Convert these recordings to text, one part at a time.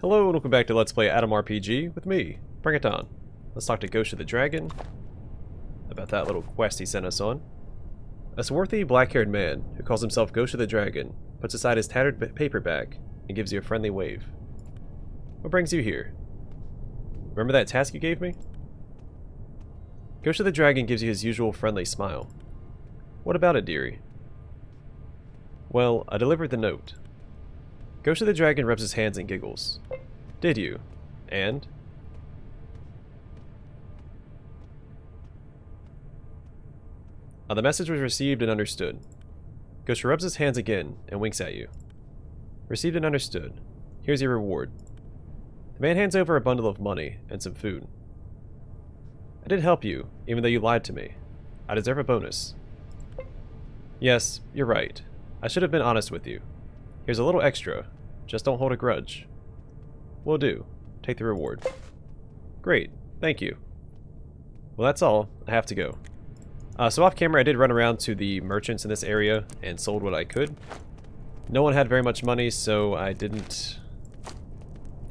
Hello and welcome back to Let's Play Adam RPG with me, Bring It On. Let's talk to Ghost of the Dragon about that little quest he sent us on. A swarthy, black-haired man who calls himself Ghost of the Dragon puts aside his tattered paper bag and gives you a friendly wave. What brings you here? Remember that task you gave me? Ghost of the Dragon gives you his usual friendly smile. What about it, dearie? Well, I delivered the note. Ghost of the Dragon rubs his hands and giggles. Did you? And? The message was received and understood. Ghost rubs his hands again and winks at you. Received and understood. Here's your reward. The man hands over a bundle of money and some food. I did help you, even though you lied to me. I deserve a bonus. Yes, you're right. I should have been honest with you. Here's a little extra. Just don't hold a grudge. Will do. Take the reward. Great. Thank you. Well, that's all. I have to go. So off camera, I did run around to the merchants in this area and sold what I could. No one had very much money, so I couldn't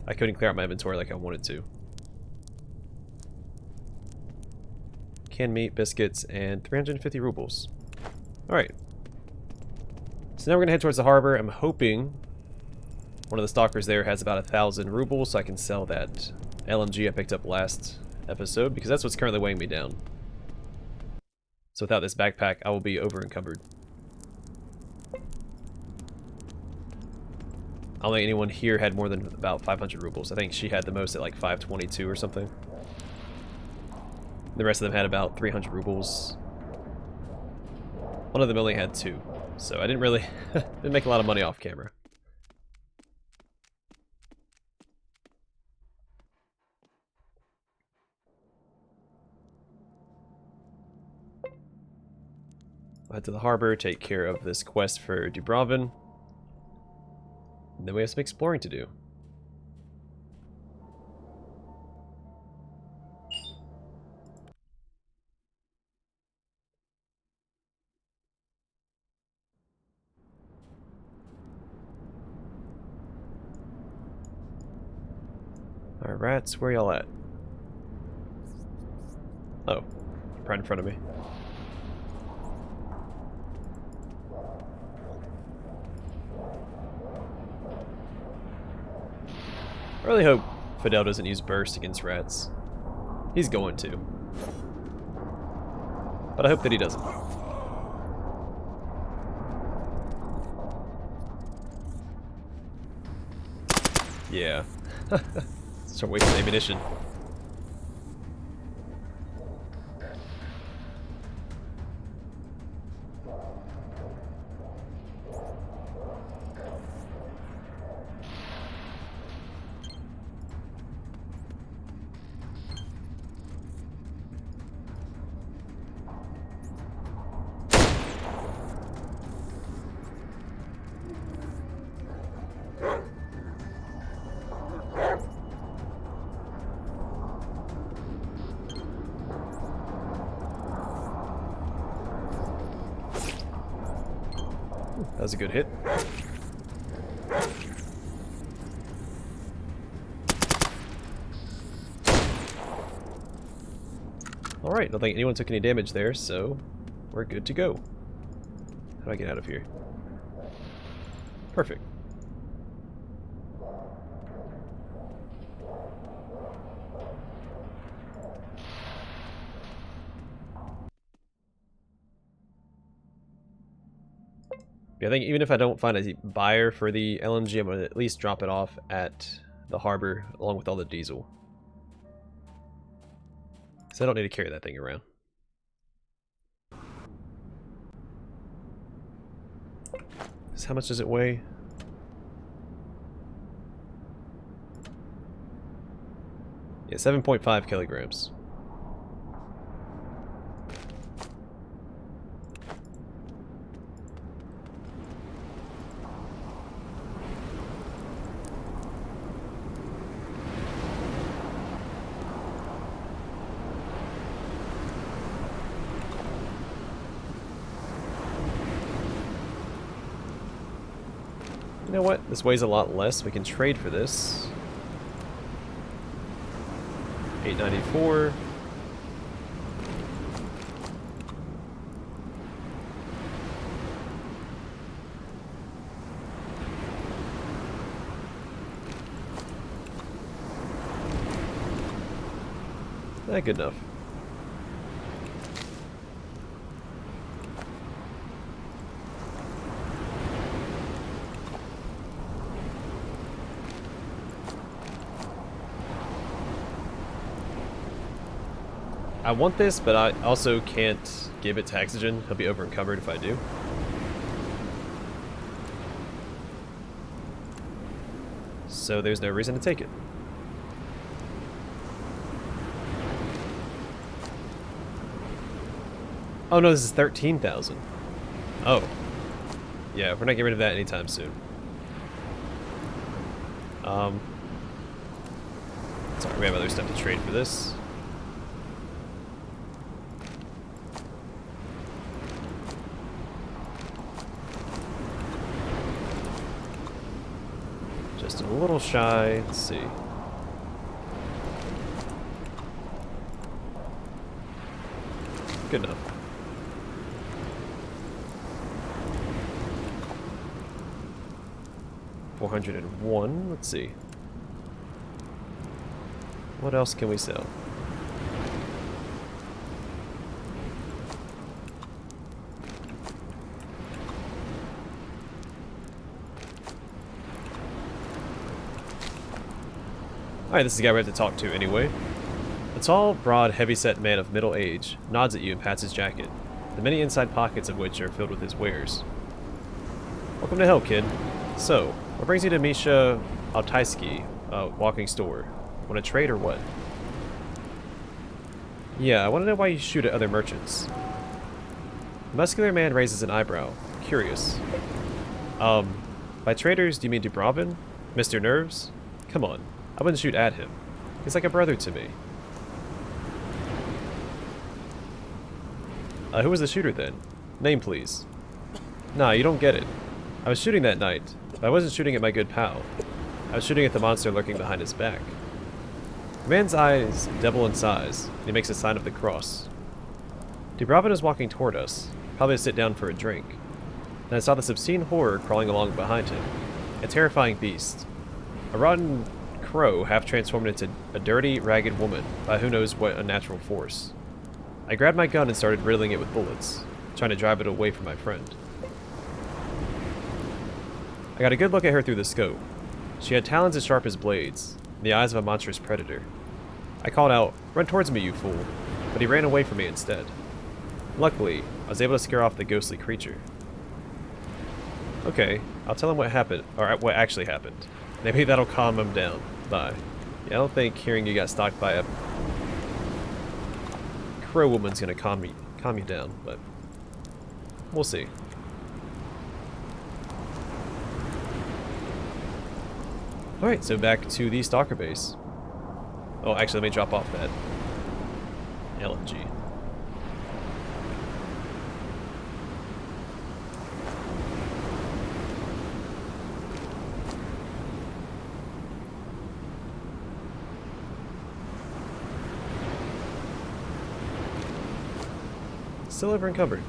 clear out my inventory like I wanted to. Canned meat, biscuits, and 350 rubles. Alright. So now we're going to head towards the harbor. I'm hoping one of the stalkers there has about 1,000 rubles, so I can sell that LMG I picked up last episode, because that's what's currently weighing me down. So without this backpack, I will be over-encumbered. I don't think anyone here had more than about 500 rubles. I think she had the most at like 522 or something. The rest of them had about 300 rubles. One of them only had 2. So I didn't make a lot of money off camera. I'll head to the harbor, take care of this quest for Dubrovin. And then we have some exploring to do. Alright, rats, where y'all at? Oh, right in front of me. I really hope Fidel doesn't use burst against rats. He's going to. But I hope that he doesn't. Yeah. Start wasting ammunition. That was a good hit. Alright, don't think anyone took any damage there, so we're good to go. How do I get out of here? Perfect. I think even if I don't find a buyer for the LMG, I'm going to at least drop it off at the harbor along with all the diesel. So I don't need to carry that thing around. So how much does it weigh? Yeah, 7.5 kilograms. You know what? This weighs a lot less. We can trade for this. 894. Good enough. I want this, but I also can't give it to Oxygen. He'll be over encumbered if I do. So there's no reason to take it. Oh no, this is 13,000. Oh. Yeah, we're not getting rid of that anytime soon. Sorry, we have other stuff to trade for this. Just a little shy. Let's see. Good enough. $401. Let's see. What else can we sell? Alright, this is the guy we have to talk to anyway. A tall, broad, heavy-set man of middle age nods at you and pats his jacket, the many inside pockets of which are filled with his wares. Welcome to hell, kid. So, what brings you to Misha Altaisky, walking store? Want to trade or what? Yeah, I want to know why you shoot at other merchants. The muscular man raises an eyebrow, curious. By traders, do you mean Dubrovin? Mr. Nerves? Come on, I wouldn't shoot at him. He's like a brother to me. Who was the shooter then? Name, please. Nah, you don't get it. I was shooting that night, but I wasn't shooting at my good pal. I was shooting at the monster lurking behind his back. The man's eyes double in size, and he makes a sign of the cross. Dubrovin was walking toward us, probably to sit down for a drink. Then I saw this obscene horror crawling along behind him. A terrifying beast. A rotten crow half transformed into a dirty, ragged woman by who knows what unnatural force. I grabbed my gun and started riddling it with bullets, trying to drive it away from my friend. I got a good look at her through the scope. She had talons as sharp as blades, and the eyes of a monstrous predator. I called out, "Run towards me, you fool," but he ran away from me instead. Luckily, I was able to scare off the ghostly creature. Okay, I'll tell him what happened, or what actually happened. Maybe that'll calm him down. Bye. Yeah, I don't think hearing you got stalked by a crow woman's gonna calm you down, but we'll see. Alright, so back to the Stalker base. Oh, actually, let me drop off that LMG. Still over encumbered.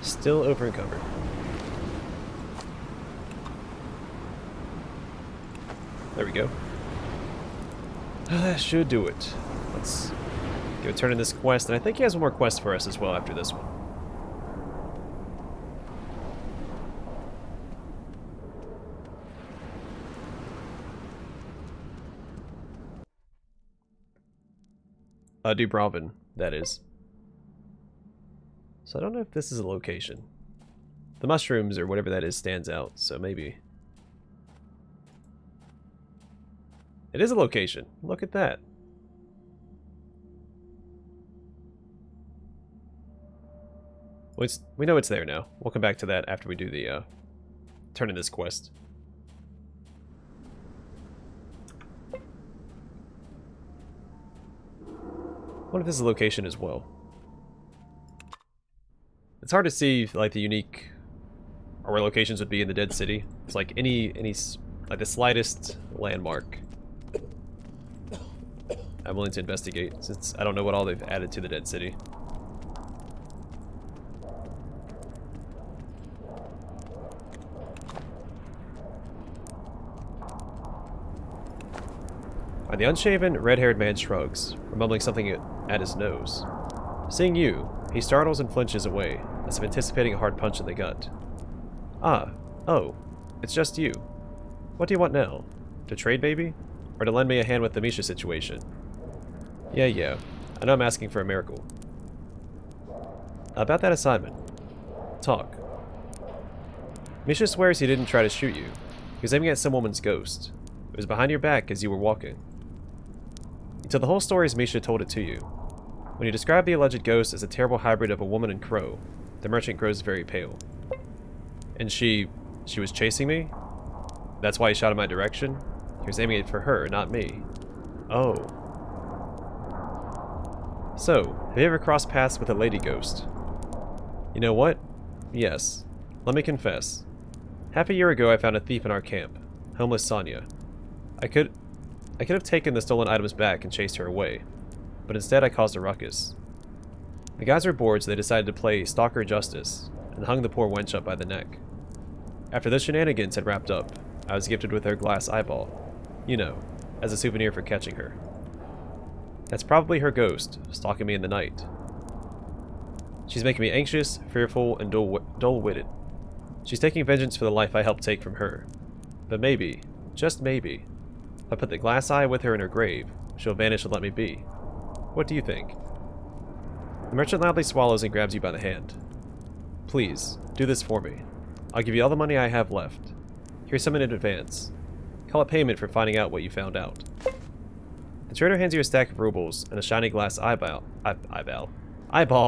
Still over encumbered. There we go. That should do it. Let's go turn in this quest, and I think he has one more quest for us as well after this one. Dubrovin, that is. So I don't know if this is a location. The mushrooms or whatever that is stands out, so maybe. It is a location. Look at that. Well, we know it's there now. We'll come back to that after we do the turn in this quest. What if this is a location as well? It's hard to see like the unique or where locations would be in the Dead City. It's like any like the slightest landmark I'm willing to investigate, since I don't know what all they've added to the Dead City. The unshaven, red-haired man shrugs, mumbling something at his nose. Seeing you, he startles and flinches away, as if anticipating a hard punch in the gut. Ah, oh, it's just you. What do you want now? To trade, maybe? Or to lend me a hand with the Misha situation? Yeah, I know I'm asking for a miracle. About that assignment. Talk. Misha swears he didn't try to shoot you. He was aiming at some woman's ghost. It was behind your back as you were walking. He told the whole story as Misha told it to you. When you describe the alleged ghost as a terrible hybrid of a woman and crow, the merchant grows very pale. And she was chasing me? That's why he shot in my direction? He was aiming it for her, not me. Oh. So, have you ever crossed paths with a lady ghost? You know what? Yes. Let me confess. Half a year ago I found a thief in our camp, homeless Sonia. I could have taken the stolen items back and chased her away, but instead I caused a ruckus. The guys were bored, so they decided to play Stalker Justice, and hung the poor wench up by the neck. After the shenanigans had wrapped up, I was gifted with her glass eyeball, you know, as a souvenir for catching her. That's probably her ghost, stalking me in the night. She's making me anxious, fearful, and dull-witted. She's taking vengeance for the life I helped take from her. But maybe, just maybe, if I put the glass eye with her in her grave, she'll vanish and let me be. What do you think? The merchant loudly swallows and grabs you by the hand. Please, do this for me. I'll give you all the money I have left. Here's some in advance. Call it payment for finding out what you found out. The trader hands you a stack of rubles and a shiny glass eyeball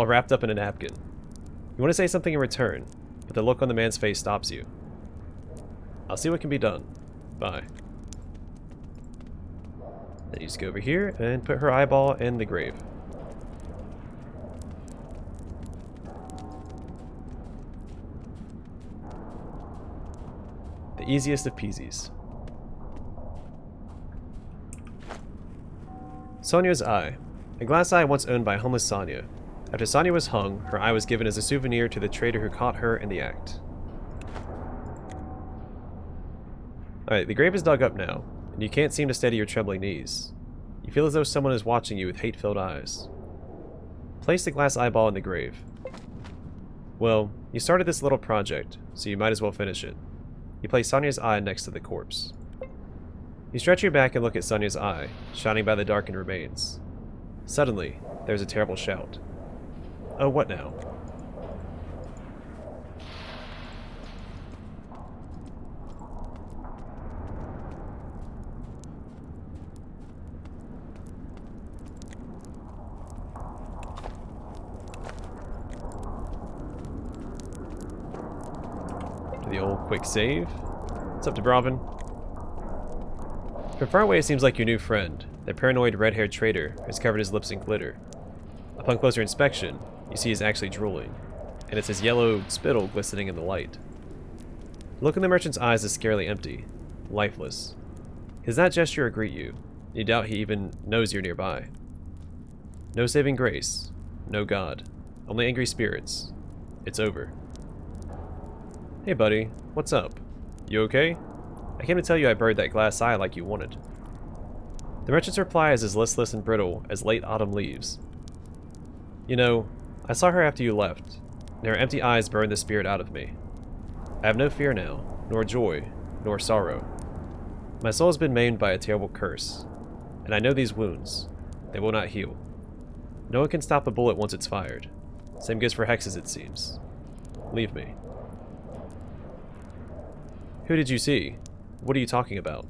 wrapped up in a napkin. You want to say something in return, but the look on the man's face stops you. I'll see what can be done. Bye. Then you just go over here and put her eyeball in the grave. The easiest of peasies. Sonia's eye. A glass eye once owned by homeless Sonia. After Sonia was hung, her eye was given as a souvenir to the trader who caught her in the act. Alright, the grave is dug up now, and you can't seem to steady your trembling knees. You feel as though someone is watching you with hate-filled eyes. Place the glass eyeball in the grave. Well, you started this little project, so you might as well finish it. You place Sonia's eye next to the corpse. You stretch your back and look at Sonia's eye, shining by the darkened remains. Suddenly, there's a terrible shout. Oh, what now? The old quick save. What's up, Dubrovin? From far away, it seems like your new friend, the paranoid red-haired trader, has covered his lips in glitter. Upon closer inspection, you see he's actually drooling, and it's his yellow spittle glistening in the light. The look in the merchant's eyes is scarily empty, lifeless. He does not gesture or greet you. You doubt he even knows you're nearby. No saving grace, no God, only angry spirits. It's over. Hey buddy, what's up? You okay? I came to tell you I buried that glass eye like you wanted. The merchant's reply is as listless and brittle as late autumn leaves. You know, I saw her after you left, and her empty eyes burned the spirit out of me. I have no fear now, nor joy, nor sorrow. My soul has been maimed by a terrible curse, and I know these wounds. They will not heal. No one can stop a bullet once it's fired. Same goes for hexes, it seems. Leave me. Who did you see? What are you talking about?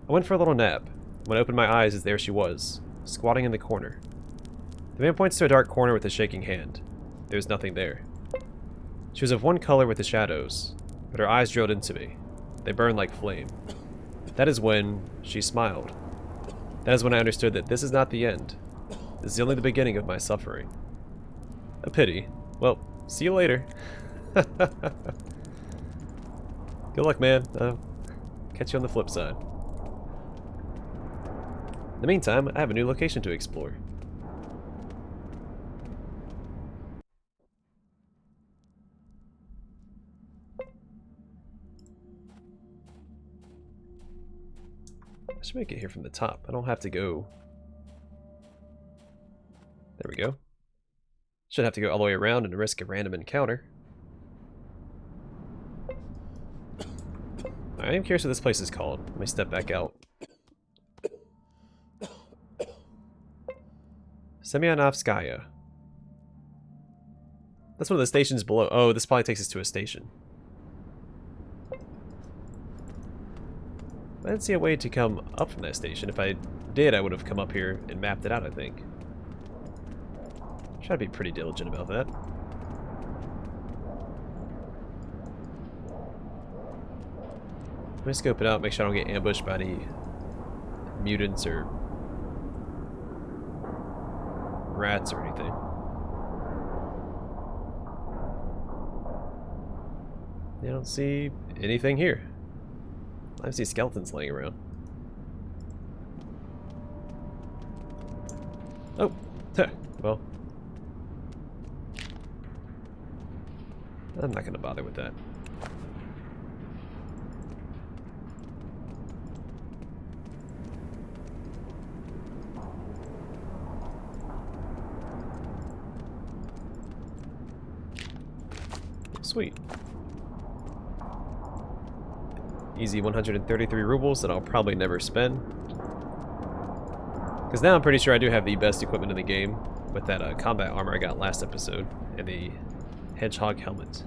I went for a little nap. When I opened my eyes, there she was, squatting in the corner. The man points to a dark corner with a shaking hand. There's nothing there. She was of one color with the shadows, but her eyes drilled into me. They burned like flame. That is when she smiled. That is when I understood that this is not the end. This is only the beginning of my suffering. A pity. Well, See you later. Good luck, man. Catch you on the flip side. In the meantime, I have a new location to explore. I should make it here from the top. I don't have to go. There we go. Shouldn't have to go all the way around and risk a random encounter. I am curious what this place is called. Let me step back out. Semyonovskaya. That's one of the stations below. Oh, this probably takes us to a station. I didn't see a way to come up from that station. If I did, I would have come up here and mapped it out, I think. Try to be pretty diligent about that. Let me scope it out, make sure I don't get ambushed by any mutants or rats or anything. I don't see anything here. I see skeletons laying around. Oh, well. I'm not going to bother with that. Sweet. Easy 133 rubles that I'll probably never spend. Because now I'm pretty sure I do have the best equipment in the game with that combat armor I got last episode and the hedgehog helmet.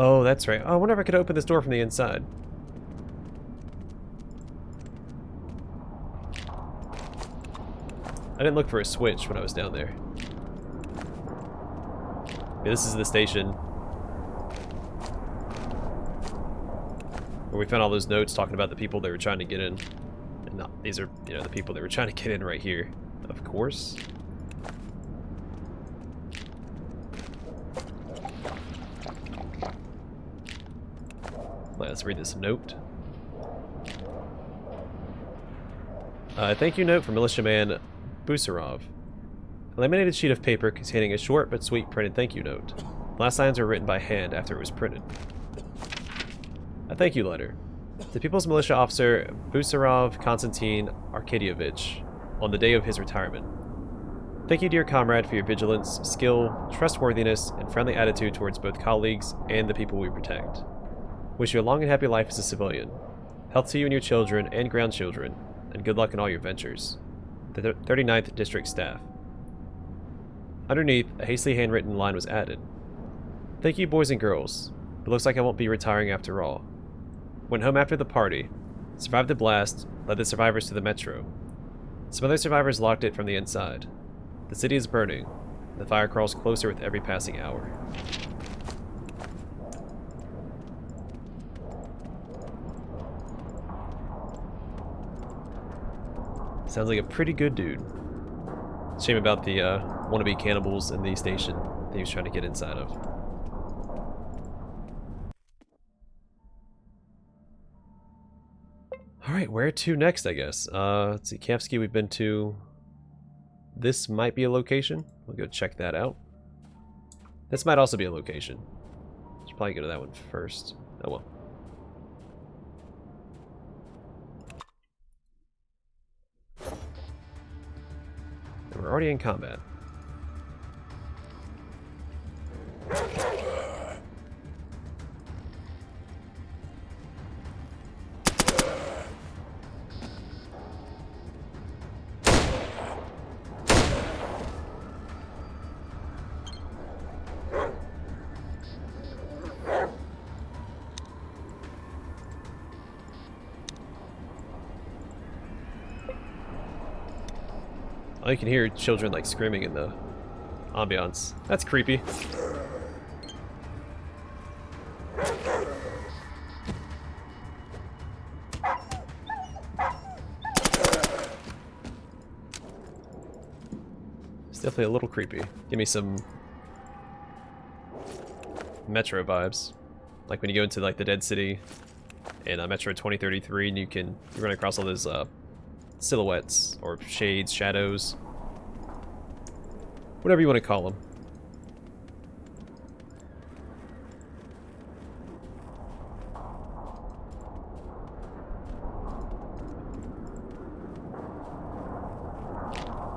Oh, that's right. Oh, I wonder if I could open this door from the inside. I didn't look for a switch when I was down there. Yeah, this is the station where we found all those notes talking about the people they were trying to get in. And not, these are, you know, the people they were trying to get in right here. Of course. Let's read this note. Thank you note from militiaman Busarov. A laminated sheet of paper containing a short but sweet printed thank you note. Last lines were written by hand after it was printed. A thank you letter. To People's Militia Officer Busarov Konstantin Arkadyevich on the day of his retirement. Thank you, dear comrade, for your vigilance, skill, trustworthiness, and friendly attitude towards both colleagues and the people we protect. Wish you a long and happy life as a civilian. Health to you and your children and grandchildren, and good luck in all your ventures. The 39th District Staff. Underneath, a hastily handwritten line was added. Thank you, boys and girls. It looks like I won't be retiring after all. Went home after the party. Survived the blast, led the survivors to the metro. Some other survivors locked it from the inside. The city is burning. The fire crawls closer with every passing hour. Sounds like a pretty good dude. Shame about the wannabe cannibals in the station that he was trying to get inside of. Alright, where to next, I guess? Let's see, Kavsky we've been to. This might be a location. We'll go check that out. This might also be a location. Should probably go to that one first. Oh well. And we're already in combat. Oh, you can hear children like screaming in the ambiance. That's creepy. It's definitely a little creepy. Give me some Metro vibes. Like when you go into like the Dead City in Metro 2033 and you run across all those silhouettes or shades, shadows, whatever you want to call them.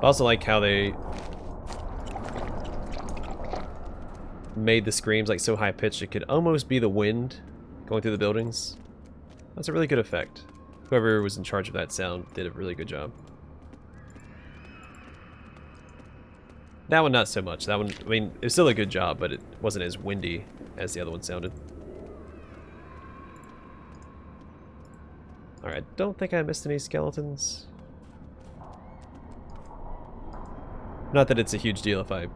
I also like how they made the screams like so high pitched it could almost be the wind going through the buildings. That's a really good effect. Whoever was in charge of that sound did a really good job. That one not so much. That one, I mean, it was still a good job, but it wasn't as windy as the other one sounded. Alright, I don't think I missed any skeletons. Not that it's a huge deal if I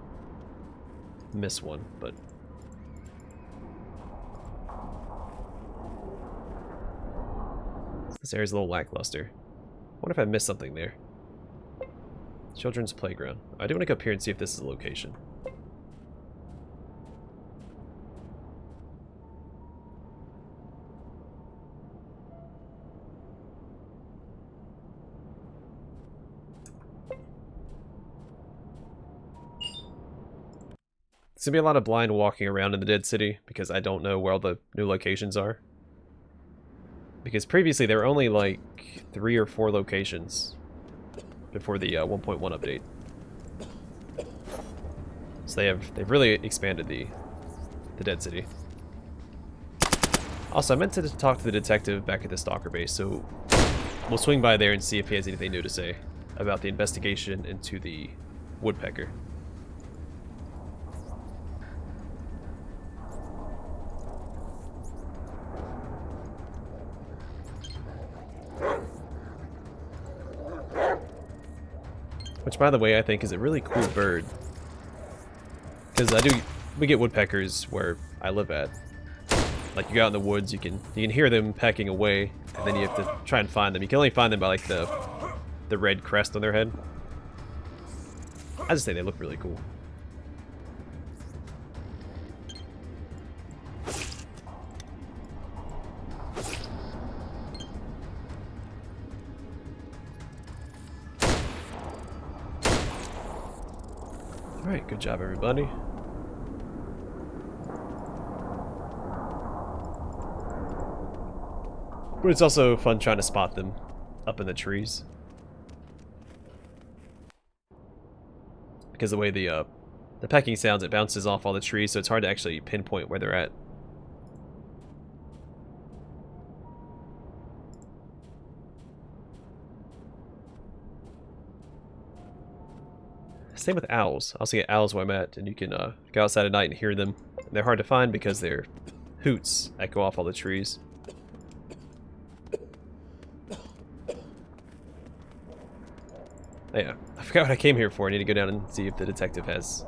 miss one, but this area's a little lackluster. I wonder if I missed something there. Children's playground. I do want to go up here and see if this is a location. There's gonna be a lot of blind walking around in the Dead City because I don't know where all the new locations are. Because previously there were only like 3 or 4 locations before the 1.1 update. So they've really expanded the Dead City. Also, I meant to talk to the detective back at the Stalker base, so we'll swing by there and see if he has anything new to say about the investigation into the woodpecker. Which, by the way, I think is a really cool bird. Because we get woodpeckers where I live at. Like, you go out in the woods, you can hear them pecking away, and then you have to try and find them. You can only find them by, like, the red crest on their head. I just think they look really cool. Alright, good job everybody. But it's also fun trying to spot them up in the trees. Because the way the pecking sounds, it bounces off all the trees, so it's hard to actually pinpoint where they're at. Same with owls. I also get owls where I'm at, and you can go outside at night and hear them. And they're hard to find because their hoots echo off all the trees. Oh, yeah, I forgot what I came here for. I need to go down and see if the detective has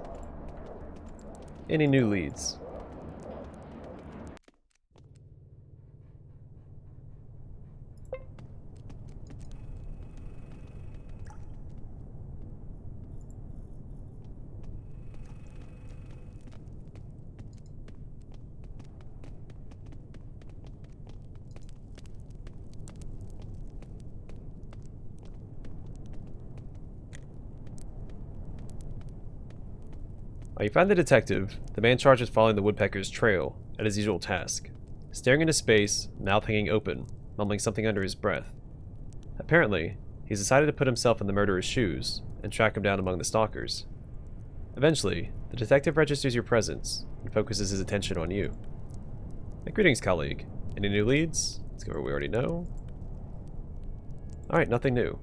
any new leads. While you find the detective, the man charged with following the woodpecker's trail at his usual task, staring into space, mouth hanging open, mumbling something under his breath. Apparently, he's decided to put himself in the murderer's shoes and track him down among the stalkers. Eventually, the detective registers your presence and focuses his attention on you. Greetings, colleague. Any new leads? Let's go where we already know. Alright, nothing new.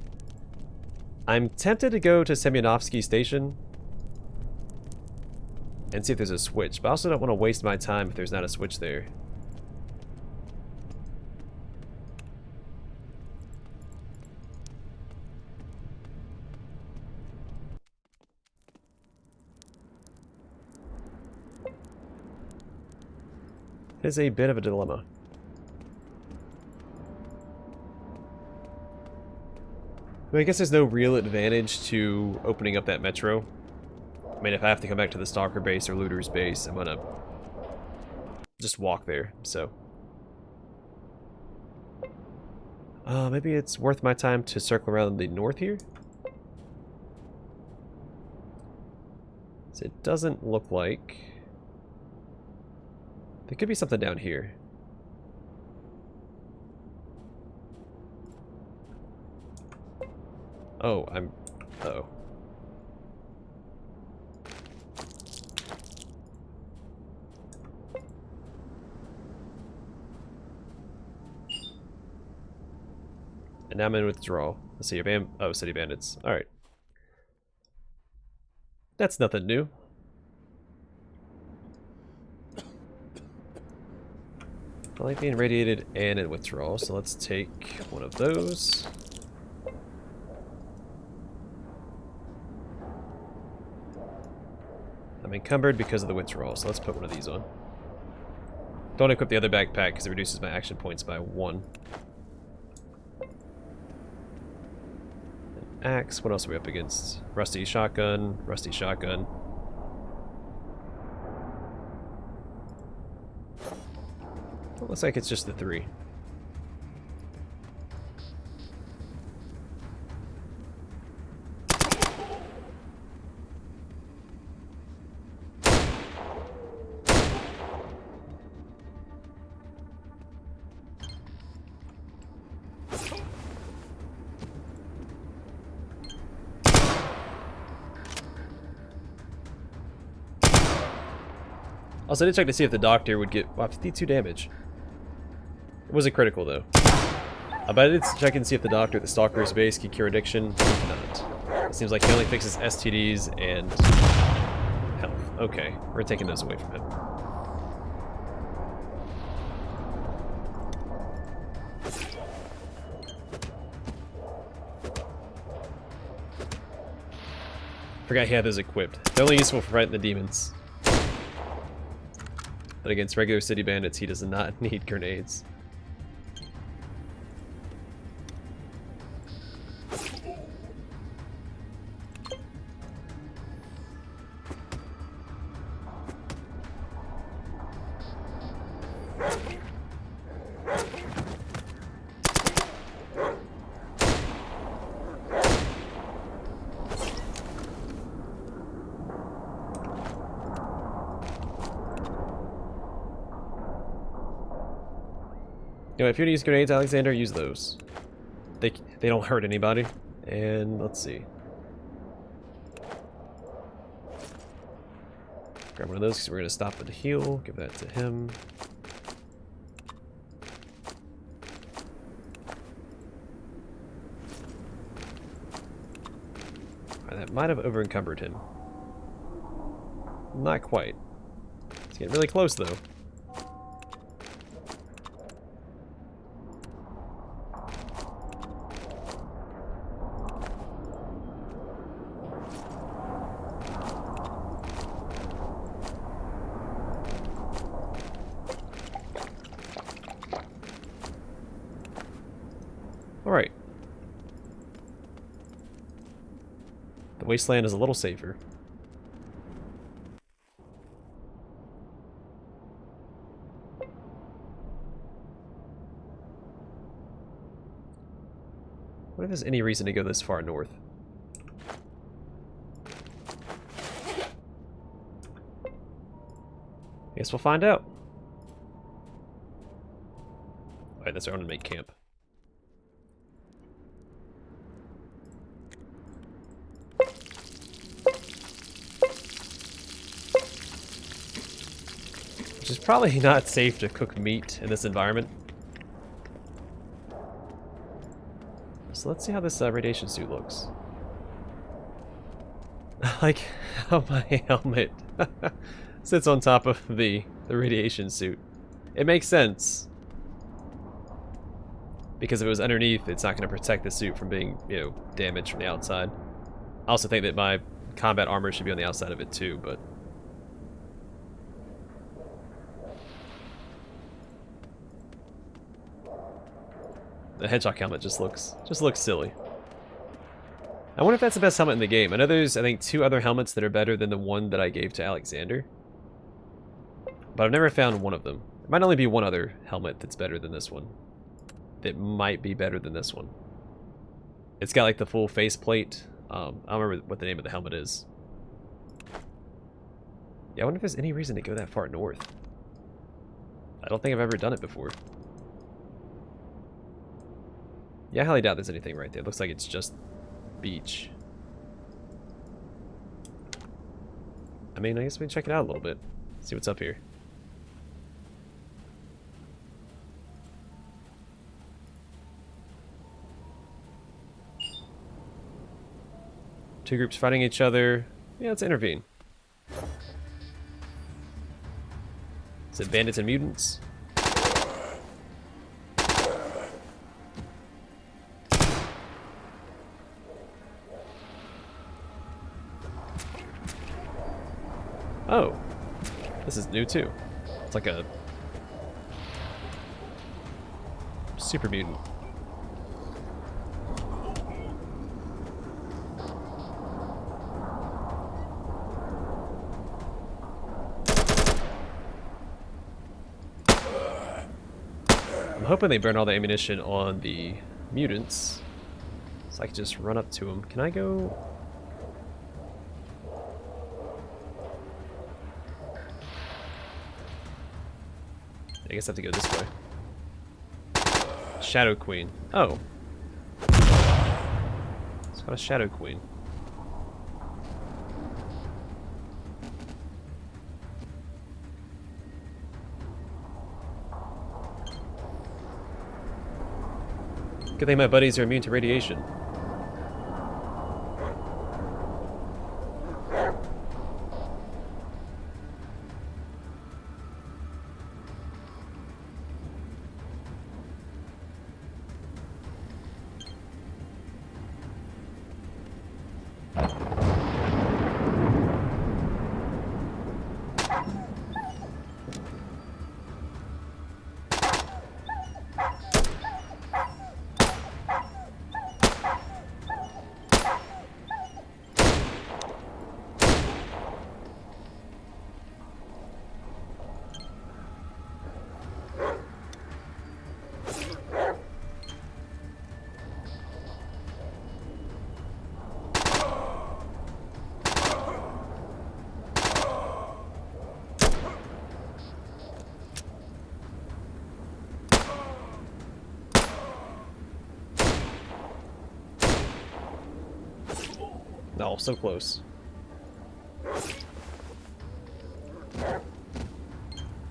I'm tempted to go to Semyonovsky Station and see if there's a switch, but I also don't want to waste my time if there's not a switch there. It is a bit of a dilemma. I mean, I guess there's no real advantage to opening up that metro. I mean, if I have to come back to the Stalker base or Looter's base, I'm gonna just walk there, so. Maybe it's worth my time to circle around the north here? So it doesn't look like... There could be something down here. Oh, I'm... Uh-oh. And now I'm in withdrawal. Let's see, oh, City Bandits. Alright. That's nothing new. I like being radiated and in withdrawal, so let's take one of those. I'm encumbered because of the withdrawal, so let's put one of these on. Don't equip the other backpack because it reduces my action points by 1. Axe. What else are we up against? Rusty shotgun. Rusty shotgun. Well, looks like it's just the 3. Also, I did check to see if the doctor would get 52 damage. It wasn't critical, though. But I did check and see if the doctor at the Stalker's base could cure addiction. He cannot. It seems like he only fixes STDs and health. Okay, we're taking those away from him. Forgot he had those equipped. They're only useful for fighting the demons. But against regular city bandits, he does not need grenades. You know, if you're gonna use grenades, Alexander, use those. They don't hurt anybody. And let's see. Grab one of those because we're gonna stop and heal. Give that to him. Alright, that might have over encumbered him. Not quite. It's getting really close though. Alright. The Wasteland is a little safer. What if there's any reason to go this far north? Guess we'll find out. Alright, that's where I'm gonna make camp. Which is probably not safe to cook meat in this environment. So let's see how this radiation suit looks. Like how my helmet sits on top of the radiation suit. It makes sense. Because if it was underneath, it's not going to protect the suit from being, you know, damaged from the outside. I also think that my combat armor should be on the outside of it too, but... The hedgehog helmet just looks silly. I wonder if that's the best helmet in the game. I know there's, I think, 2 other helmets that are better than the one that I gave to Alexander. But I've never found one of them. There might only be one other helmet that's better than this one. That might be better than this one. It's got like the full faceplate. I don't remember what the name of the helmet is. Yeah, I wonder if there's any reason to go that far north. I don't think I've ever done it before. Yeah, I highly doubt there's anything right there. It looks like it's just beach. I mean, I guess we can check it out a little bit. See what's up here. Two groups fighting each other. Yeah, let's intervene. Is it bandits and mutants? Oh, this is new too. It's like a super mutant. I'm hoping they burn all the ammunition on the mutants, so I can just run up to them. Can I go? I guess I have to go this way. Shadow Queen. Oh. It's got a Shadow Queen. Good thing my buddies are immune to radiation. No, so close.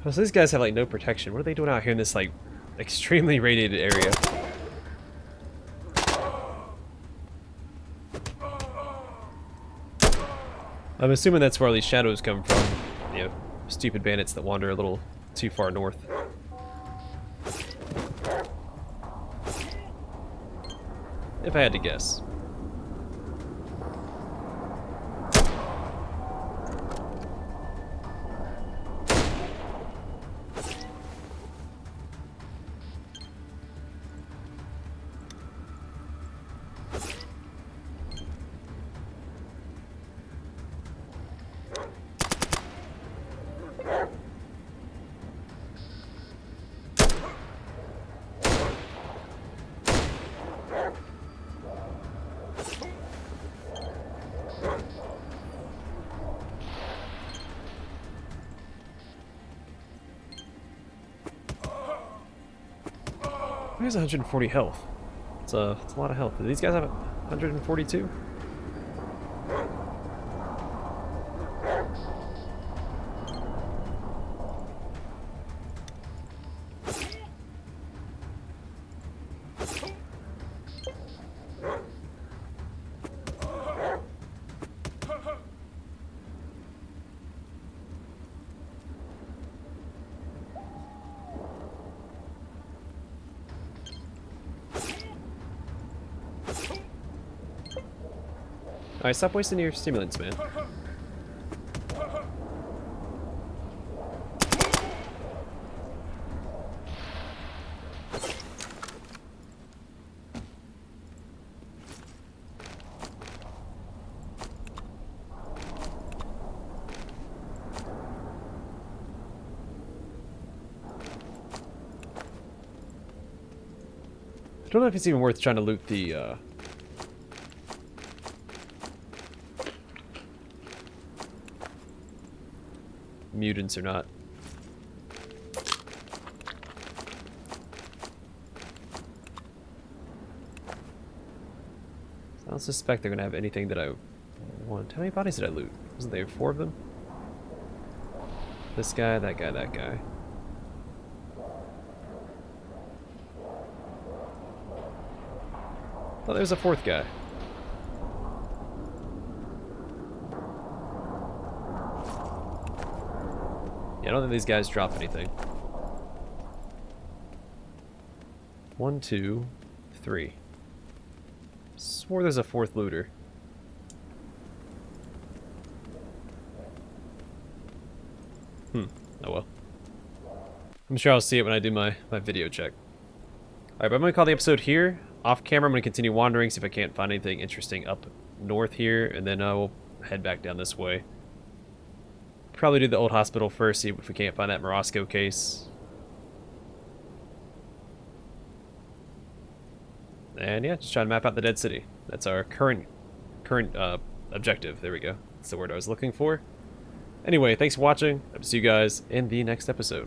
So these guys have like no protection. What are they doing out here in this like extremely radiated area? I'm assuming that's where all these shadows come from. You know, stupid bandits that wander a little too far north. If I had to guess. Here's 140 health. It's a lot of health. Do these guys have 142? Alright, stop wasting your stimulants, man. don't know if it's even worth trying to loot the, mutants or not. I don't suspect they're gonna have anything that I want. How many bodies did I loot? Wasn't there 4 of them? This guy, that guy, that guy. Oh, there's a 4th guy. Yeah, I don't think these guys drop anything. 1, 2, 3. Swore there's a 4th looter. Oh well. I'm sure I'll see it when I do my video check. Alright, but I'm going to call the episode here. Off camera, I'm going to continue wandering, see if I can't find anything interesting up north here, and then we'll head back down this way. Probably do the old hospital first, see if we can't find that Morosco case. And yeah, just try to map out the dead city. That's our current objective. There we go. That's the word I was looking for. Anyway, thanks for watching. I'll see you guys in the next episode.